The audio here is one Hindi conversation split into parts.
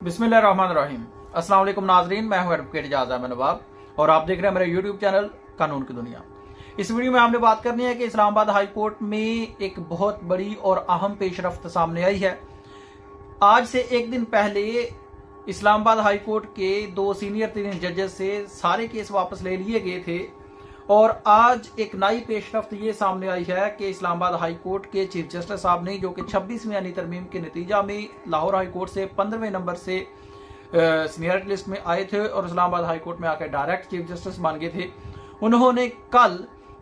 बिस्मिल्लाहिर्रहमानिर्रहीम। अस्सलाम वालेकुम नाजरीन, मैं हूं एडवोकेट इजाज अहमद नवाब और आप देख रहे हैं मेरा यूट्यूब चैनल कानून की दुनिया। इस वीडियो में हमने बात करनी है कि इस्लामाबाद हाई कोर्ट में एक बहुत बड़ी और अहम पेशरफ्त सामने आई है। आज से एक दिन पहले इस्लामाबाद हाई कोर्ट के 2 सीनियर जजेस से सारे केस वापस ले लिए गए थे और आज एक नई पेशरफ्त ये सामने आई है कि इस्लामाबाद हाई कोर्ट के चीफ जस्टिस साहब ने, जो कि 26वीं यानी तरमीम के नतीजा में लाहौर हाई कोर्ट से 15वें नंबर से सीनियरिटी लिस्ट में आए थे और इस्लामाबाद हाई कोर्ट में आकर डायरेक्ट चीफ जस्टिस बन गए थे, उन्होंने कल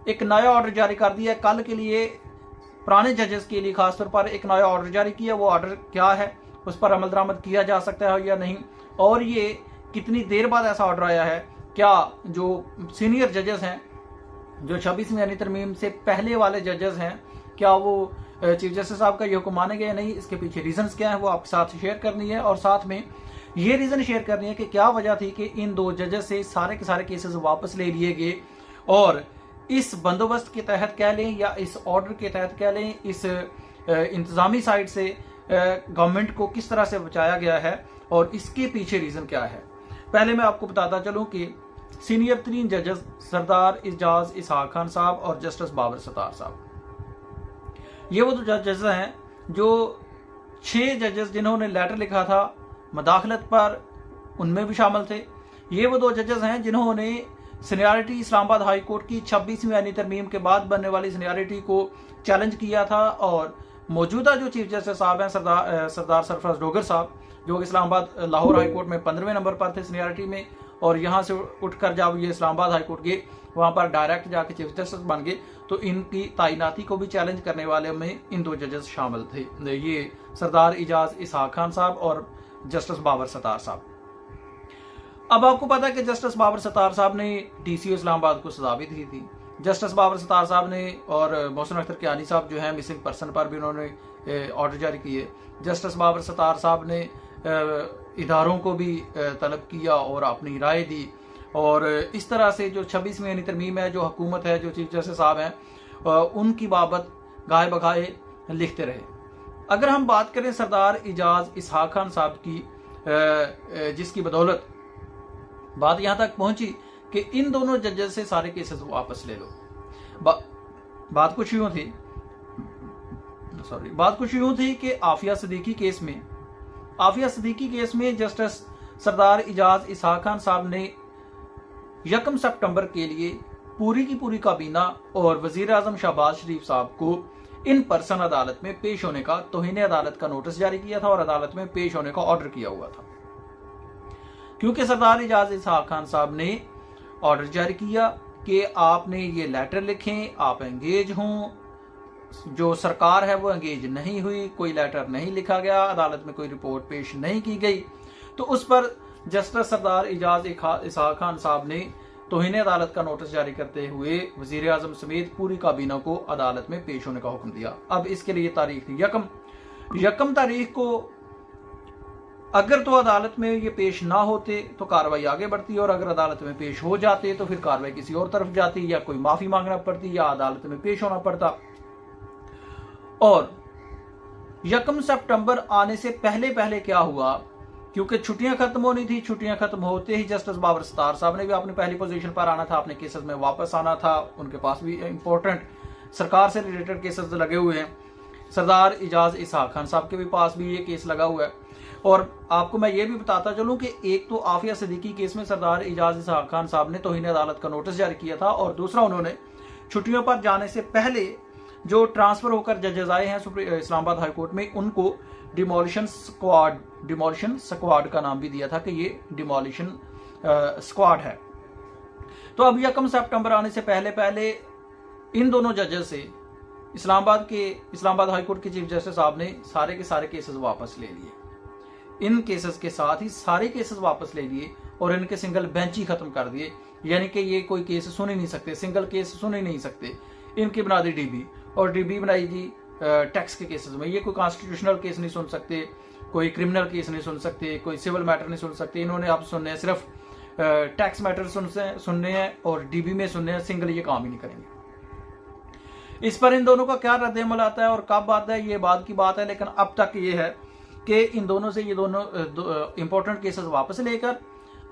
एक नया ऑर्डर जारी कर दिया। कल के लिए पुराने जजेस के लिए खासतौर पर एक नया ऑर्डर जारी किया। वो ऑर्डर क्या है, उस पर अमल दरामद किया जा सकता है या नहीं, और ये कितनी देर बाद ऐसा ऑर्डर आया है, क्या जो सीनियर जजेस हैं, जो 26वीं यानी तरमीम से पहले वाले जजेस हैं, क्या वो चीफ जस्टिस साहब का ये हुक्म मानेंगे या नहीं, इसके पीछे रीजंस क्या है वो आपके साथ शेयर करनी है। और साथ में ये रीजन शेयर करनी है कि क्या वजह थी कि इन 2 जजेस से सारे के सारे केसेस वापस ले लिए गए और इस बंदोबस्त के तहत कह लें या इस ऑर्डर के तहत कह लें, इस इंतजामी साइड से गवर्नमेंट को किस तरह से बचाया गया है और इसके पीछे रीजन क्या है। पहले मैं आपको बताता चलूं कि सीनियर 3 जजेस सरदार इजाज इसहाक खान साहब और जस्टिस बाबर सत्तार साहब, ये वो 2 जजेस हैं जो 6 जजेस जिन्होंने लेटर लिखा था मदाखलत पर, उनमें भी शामिल थे। ये वो 2 जजेस हैं जिन्होंने सीनियरिटी इस्लामाबाद हाई कोर्ट की 26वीं यानी तरमीम के बाद बनने वाली सीनियरिटी को चैलेंज किया था और मौजूदा जो चीफ जस्टिस साहब हैं सरदार सरफराज डोगर साहब, जो इस्लामाबाद लाहौर हाई कोर्ट में 15वें नंबर पर थे सीनियरिटी में, और यहाँ से उठकर जब ये इस्लामाबाद हाई कोर्ट गए वहां पर डायरेक्ट जाके चीफ जस्टिस बन गए, तो इनकी तैनाती को भी चैलेंज करने वाले में इन 2 जजेस शामिल थे, ये सरदार इजाज इसहाक खान साहब और जस्टिस बाबर सत्तार साहब। अब आपको पता है कि जस्टिस बाबर सत्तार साहब ने डीसीओ इस्लामाबाद को सजा भी दी थी। जस्टिस बाबर सत्तार साहब ने और मोहसिन अख्तर कियानी साहब जो है मिसिंग पर्सन पर भी उन्होंने ऑर्डर जारी किए। जस्टिस बाबर सत्तार साहब ने इदारों को भी तलब किया और अपनी राय दी, और इस तरह से जो 26वीं यानी तरमीम है, जो हुकूमत है, जो चीफ जस्टिस साहब हैं, उनकी बाबत गाए बगाए लिखते रहे। अगर हम बात करें सरदार इजाज इसहाक खान साहब की, जिसकी बदौलत बात यहां तक पहुंची कि इन दोनों जजेस से सारे केसेस वापस ले लो। बात कुछ यूं थी कि आफिया सिद्दीकी केस में जस्टिस सरदार इजाज इसहाक खान साहब ने 1 सितंबर के लिए पूरी की पूरी काबीना और वजीर आजम शहबाज शरीफ साहब को इन पर्सन अदालत में पेश होने का, तौहीन अदालत का नोटिस जारी किया था और अदालत में पेश होने का ऑर्डर किया हुआ था। क्योंकि सरदार इजाज इसहाक खान साहब ने ऑर्डर जारी किया कि आपने ये लेटर लिखें, आप एंगेज हों, जो सरकार है वो एंगेज नहीं हुई, कोई लेटर नहीं लिखा गया, अदालत में कोई रिपोर्ट पेश नहीं की गई, तो उस पर जस्टिस सरदार इजाज इसहाक खान साहब ने तौहीन अदालत का नोटिस जारी करते हुए वजीर आजम समेत पूरी काबीना को अदालत में पेश होने का हुक्म दिया। अब इसके लिए तारीख थी यकम तारीख को। अगर तो अदालत में ये पेश ना होते तो कार्रवाई आगे बढ़ती, और अगर अदालत में पेश हो जाते तो फिर कार्रवाई किसी और तरफ जाती, या कोई माफी मांगना पड़ती या अदालत में पेश होना पड़ता। और 1 सितंबर आने से पहले क्या हुआ, क्योंकि छुट्टियां खत्म होनी थी, छुट्टियां खत्म होते ही जस्टिस बाबर सत्तार साहब ने भी अपनी पहली पोजीशन पर आना था, अपने केसेस में वापस आना था। उनके पास भी इंपॉर्टेंट सरकार से रिलेटेड केसेस लगे हुए हैं। सरदार इजाज इसहाक खान साहब के भी पास भी ये केस लगा हुआ है। और आपको मैं ये भी बताता चलूं कि एक तो आफिया सिद्दीकी केस में सरदार इजाज इसहाक खान साहब ने तौहीन अदालत का नोटिस जारी किया था, और दूसरा उन्होंने छुट्टियों पर जाने से पहले जो ट्रांसफर होकर जजेस आए हैं इस्लामाबाद हाई कोर्ट में, उनको डिमोलिशन स्क्वाड का नाम भी दिया था कि ये डिमोलिशन स्क्वाड है। तो अब 1 सितंबर आने से पहले इन दोनों जजेस से इस्लामाबाद हाई कोर्ट के चीफ जस्टिस साहब ने सारे के सारे केसेस वापस ले लिए। इन केसेस के साथ ही सारे केसेस वापस ले लिए और इनके सिंगल बेंच ही खत्म कर दिए, यानी कि ये कोई केस सुन ही नहीं सकते, सिंगल केस सुन ही नहीं सकते। इनकी बना दी डीबी, और डीबी बनाई जी टैक्स के केसेस में। ये कोई कॉन्स्टिट्यूशनल केस नहीं सुन सकते, कोई क्रिमिनल केस नहीं सुन सकते, कोई सिविल मैटर नहीं सुन सकते। इन्होंने अब सुनने हैं सिर्फ टैक्स मैटर सुनने हैं और डीबी में सुनने हैं, सिंगल ये काम ही नहीं करेंगे। इस पर इन दोनों का क्या रद्द अमल आता है और कब आता है, ये बाद की बात है, लेकिन अब तक ये है कि इन दोनों से ये दोनों इंपॉर्टेंट केसेस वापस लेकर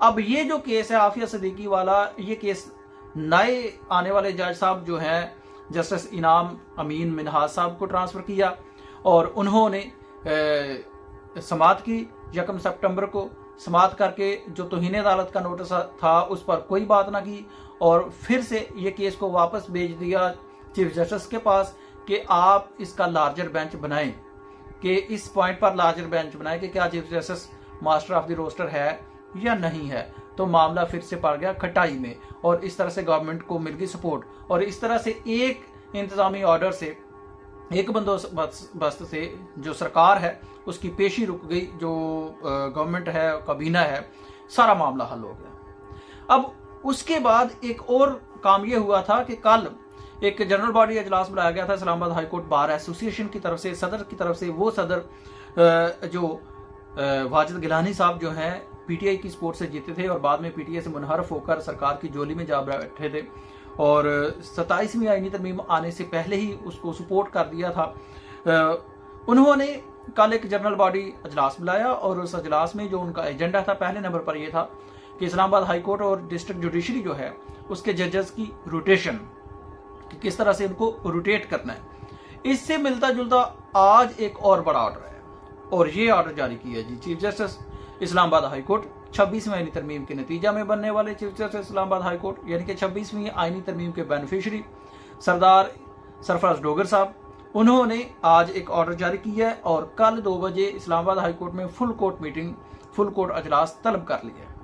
अब ये जो केस है आफिया सिद्दीकी वाला, ये केस नए आने वाले जज साहब जो हैं जस्टिस इनाम अमीन मिनहाज साहब को ट्रांसफर किया और उन्होंने समाअत की 1 सितंबर को। समाअत करके जो तौहीन अदालत का नोटिस था उस पर कोई बात ना की और फिर से ये केस को वापस भेज दिया चीफ जस्टिस के पास कि आप इसका लार्जर बेंच बनाएं, कि इस पॉइंट पर लार्जर बेंच बनाएं कि क्या chief justice master of the roster है या नहीं है। तो मामला फिर से पड़ गया खटाई में और इस तरह से गवर्नमेंट को मिल गई सपोर्ट और इस तरह से एक इंतजामी ऑर्डर से, एक बंदोबस्त से जो सरकार है उसकी पेशी रुक गई, जो गवर्नमेंट है, काबीना है, सारा मामला हल हो गया। अब उसके बाद एक और काम यह हुआ था कि कल एक जनरल बॉडी अजलास बुलाया गया था Islamabad high court bar association की तरफ से, सदर की तरफ से। वो सदर जो वाजिद गिलानी साहब जो हैं पीटीआई की सपोर्ट से जीते थे और बाद में पीटीआई से मुनहरफ होकर सरकार की जोली में जा बैठे थे और 27वीं आईनी तरमीम आने से पहले ही उसको सपोर्ट कर दिया था। उन्होंने कल एक जनरल बॉडी अजलास बुलाया और उस अजलास में जो उनका एजेंडा था पहले नंबर पर यह था कि इस्लामाबाद हाई कोर्ट और डिस्ट्रिक्ट जुडिशरी जो है उसके जजेस की रोटेशन, कि किस तरह से उनको रोटेट करना है। इससे मिलता जुलता आज एक और बड़ा ऑर्डर है और ये ऑर्डर जारी किया जी chief justice Islamabad high court 26वीं आईनी तरमीम के नतीजा में बनने वाले chief justice Islamabad high court यानी कि 26वीं आईनी तरमीम के बेनिफिशरी सरदार सरफराज डोगर साहब, उन्होंने आज एक ऑर्डर जारी किया है और कल 2 बजे इस्लामाबाद हाई कोर्ट में full court meeting, full court अजलास तलब कर लिया है।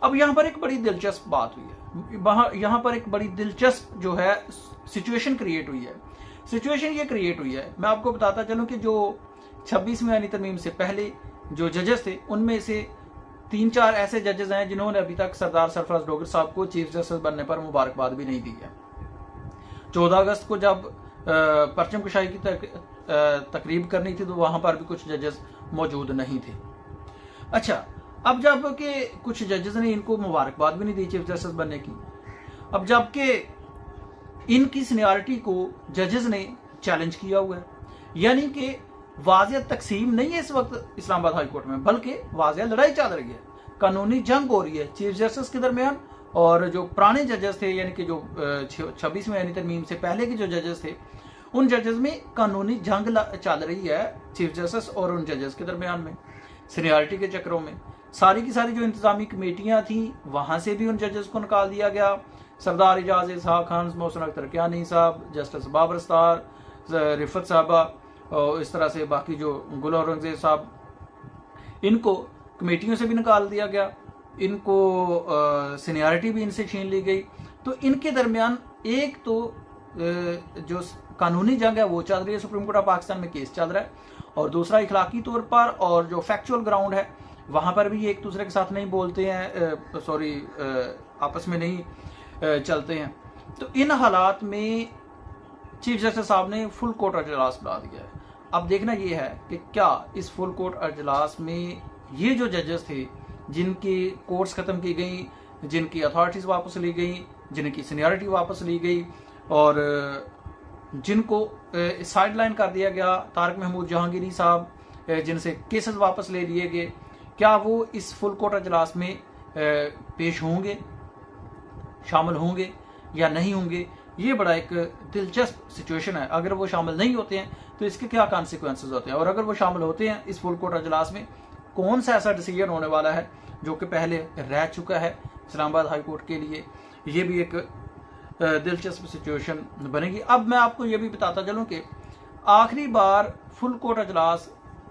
अब यहाँ पर एक बड़ी दिलचस्प बात हुई है, यहाँ पर एक बड़ी दिलचस्प जो है सिचुएशन क्रिएट हुई है। सिचुएशन ये क्रिएट हुई है, मैं आपको बताता चलूं कि जो 26वीं आईनी तरमीम से पहले जो जजेस थे उनमें से 3-4 ऐसे जजेस हैं जिन्होंने अभी तक सरदार सरफराज डोगर साहब को चीफ जस्टिस बनने पर मुबारकबाद भी नहीं दी है। 14 अगस्त को जब परचम कुशाई की तकरीब करनी थी तो वहां पर भी कुछ जजेस मौजूद नहीं थे। अच्छा, अब जबकि कुछ जजेस ने इनको मुबारकबाद भी नहीं दी चीफ जस्टिस बनने की, अब जबकि इनकी सीनियरिटी को जजेस ने चैलेंज किया हुआ है, यानी कि वाज़ेह तकसीम नहीं है इस वक्त इस्लामाबाद हाई कोर्ट में, बल्कि वाज़ेह लड़ाई चल रही है, कानूनी जंग हो रही है चीफ जस्टिस के दरमियान और जो पुराने जजेस थे, यानी कि जो 26वीं आईनी तरमीम से पहले के जो जजेस थे उन जजेस में कानूनी जंग चल रही है चीफ जस्टिस और उन जजेस के दरमियान में सीनियरिटी के चक्रों में। सारी की सारी जो इंतजामी कमेटियां थी वहां से भी उन जजेस को निकाल दिया गया। सरदार एजाज इसहाक खान, मोहसिन अख्तर कियानी साहब, जस्टिस बाबर अस्तार, रिफत साहबा और इस तरह से बाकी जो गुल औरंगजेब साहब, इनको कमेटियों से भी निकाल दिया गया, इनको सीनियरिटी भी इनसे छीन ली गई। तो इनके दरमियान एक तो जो कानूनी जंग है वो चल रही है, सुप्रीम कोर्ट ऑफ पाकिस्तान में केस चल रहा है, और दूसरा इखलाकी तौर पर और जो फैक्चुअल ग्राउंड है वहां पर भी एक दूसरे के साथ नहीं बोलते हैं, आपस में नहीं चलते हैं। तो इन हालात में चीफ जस्टिस साहब ने फुल कोर्ट अजलास बुला दिया है। अब देखना यह है कि क्या इस फुल कोर्ट अजलास में ये जो जजेस थे जिनकी कोर्ट्स खत्म की गई, जिनकी अथॉरिटीज वापस ली गई, जिनकी सीनियरिटी वापस ली गई और जिनको साइडलाइन कर दिया गया, तारिक महमूद जहांगीरी साहब जिनसे केसेस वापस ले लिए गए, क्या वो इस फुल कोर्ट अजलास में पेश होंगे, शामिल होंगे या नहीं होंगे? ये बड़ा एक दिलचस्प सिचुएशन है। अगर वो शामिल नहीं होते हैं तो इसके क्या कॉन्सिक्वेंसेस होते हैं, और अगर वो शामिल होते हैं इस फुल कोर्ट अजलास में कौन सा ऐसा डिसीजन होने वाला है जो कि पहले रह चुका है इस्लामाबाद हाई कोर्ट के लिए, ये भी एक दिलचस्प सिचुएशन बनेगी। अब मैं आपको ये भी बताता चलूं कि आखिरी बार फुल कोर्ट अजलास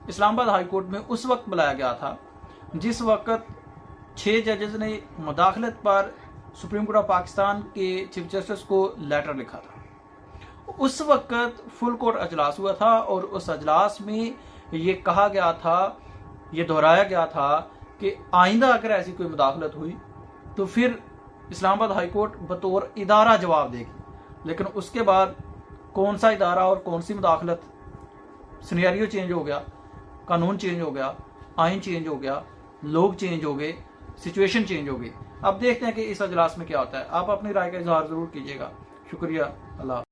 इस्लामाबाद हाई कोर्ट में उस वक्त बुलाया गया था जिस वक्त 6 जजेस ने मुदाखलत पर सुप्रीम कोर्ट ऑफ पाकिस्तान के चीफ जस्टिस को लेटर लिखा था। उस वक्त फुल कोर्ट अजलास हुआ था और उस अजलास में ये कहा गया था, ये दोहराया गया था कि आइंदा अगर ऐसी कोई मुदाखलत हुई तो फिर इस्लामाबाद हाई कोर्ट बतौर इदारा जवाब देगी। लेकिन उसके बाद कौन सा इदारा और कौन सी मुदाखलत, सिनेरियो चेंज हो गया, कानून चेंज हो गया, आइन चेंज हो गया, लोग चेंज हो गए, सिचुएशन चेंज हो गई। अब देखते हैं कि इस अजलास में क्या होता है। आप अपनी राय का इजहार जरूर कीजिएगा। शुक्रिया। अल्लाह।